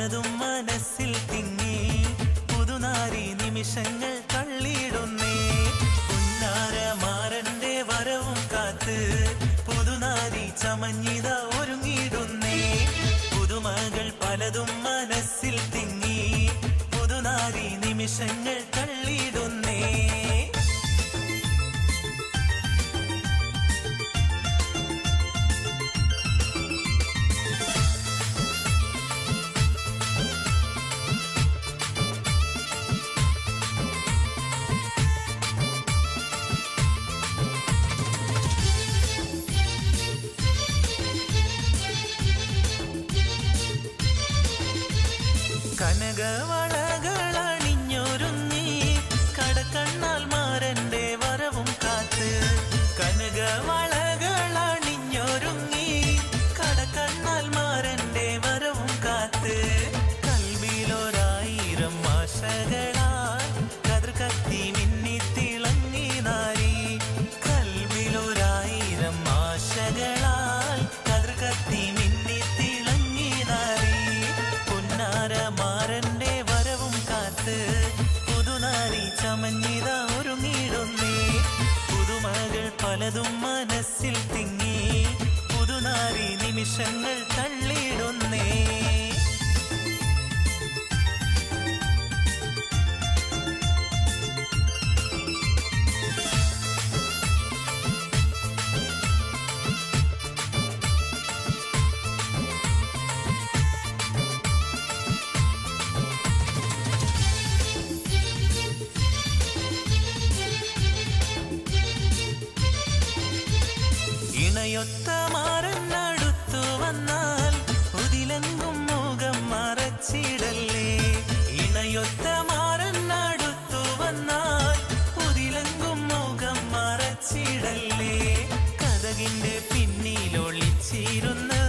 പലതും മനസ്സിൽ തിങ്ങി പുതുനാരി നിമിഷങ്ങൾ തള്ളിയിടുന്നേ പുന്നാരമാരന്റെ വരവും കാത്ത് പുതുനാരി ചമഞ്ഞിത ഒരുങ്ങിയിടുന്നേ പുതുമകൾ പലതും മനസ്സിൽ തിങ്ങി പുതുനാരി നിമിഷങ്ങൾ തള്ളിയിടുന്നേ കനകവളകളണിഞ്ഞൊരുങ്ങി കടക്കണ്ണാൽ മാരന്റെ വരവും കാത്ത് കനകവളകളണിഞ്ഞൊരുങ്ങി കടക്കണ്ണാൽ മാരന്റെ വരവും കാത്ത് കൽവിലൊരായിരം ആശകളാൽ കതിർ കത്തി മിന്നിത്തിളങ്ങി നാരി കൽവിലൊരായിരം ആശകളാൽ കതിർ കത്തി മിന്നിത്തിളങ്ങി നാരി പുന്നാരമാരന്റെ വരവും കാത്ത് പുതുനാരി ചമഞ്ഞിത ഒരുങ്ങിയിടുന്നേ പുതുമകൾ പലതും മനസ്സിൽ തിങ്ങി പുതുനാരി നിമിഷങ്ങൾ തള്ളിയിടുന്നേ ഇണയൊത്ത മാറന്നടുത്തു വന്നാൽ ഉതിലെങ്കും മുഖം മറച്ചിടല്ലേ ഇണയൊത്ത മാറന്നടുത്തു വന്നാൽ ഉതിലെങ്കും മുഖം മറച്ചിടല്ലേ കതകിന്റെ പിന്നിലൊളിച്ചിരുന്ന്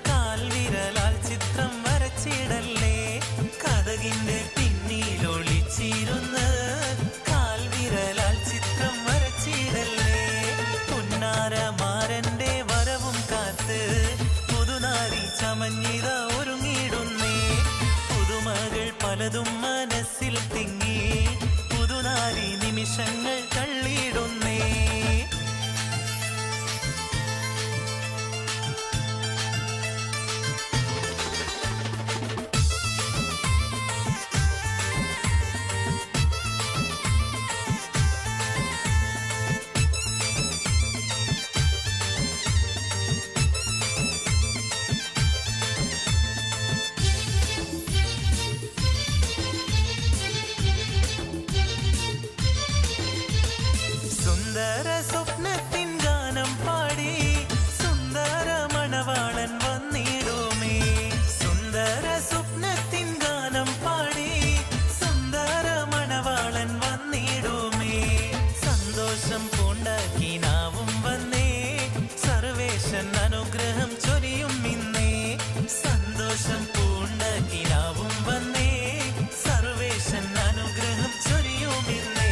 കാൽവിരലാൽ ചിത്രം വരച്ചിടല്ലേ കതകിന്റെ പിന്നിലൊളിച്ചിരുന്ന് കാൽവിരലാൽ ചിത്രം വരച്ചിടല്ലേ പുന്നാരമാരന്റെ വരവും കാത്ത് പുതുനാരി ചമഞ്ഞിത ഒരുങ്ങിയിടുന്നേ പുതുമകൾ പലതും മനസ്സിൽ തിങ്ങി പുതുനാരി നിമിഷങ്ങൾ തള്ളിയിടുന്നേ സുന്ദര സ്വപ്നത്തിൻ ഗാനം പാടി സുന്ദര മണവാളൻ വന്നിടുമേ സുന്ദര സ്വപ്നത്തിൻ ഗാനം പാടി സുന്ദര മണവാളൻ വന്നിടുമേ സന്തോഷം പൂണ്ടാക്കിനാവും വന്നേ സർവേശൻ അനുഗ്രഹം ചൊരിയും ഇന്നേ സന്തോഷം പൂണ്ടാക്കിനാവും വന്നേ സർവേശൻ അനുഗ്രഹം ചൊരിയും ഇന്നേ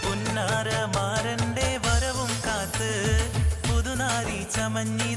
പുന്നാരമാരന്റെ വരവും കാത്ത് പുതുനാരി ചമഞ്ഞി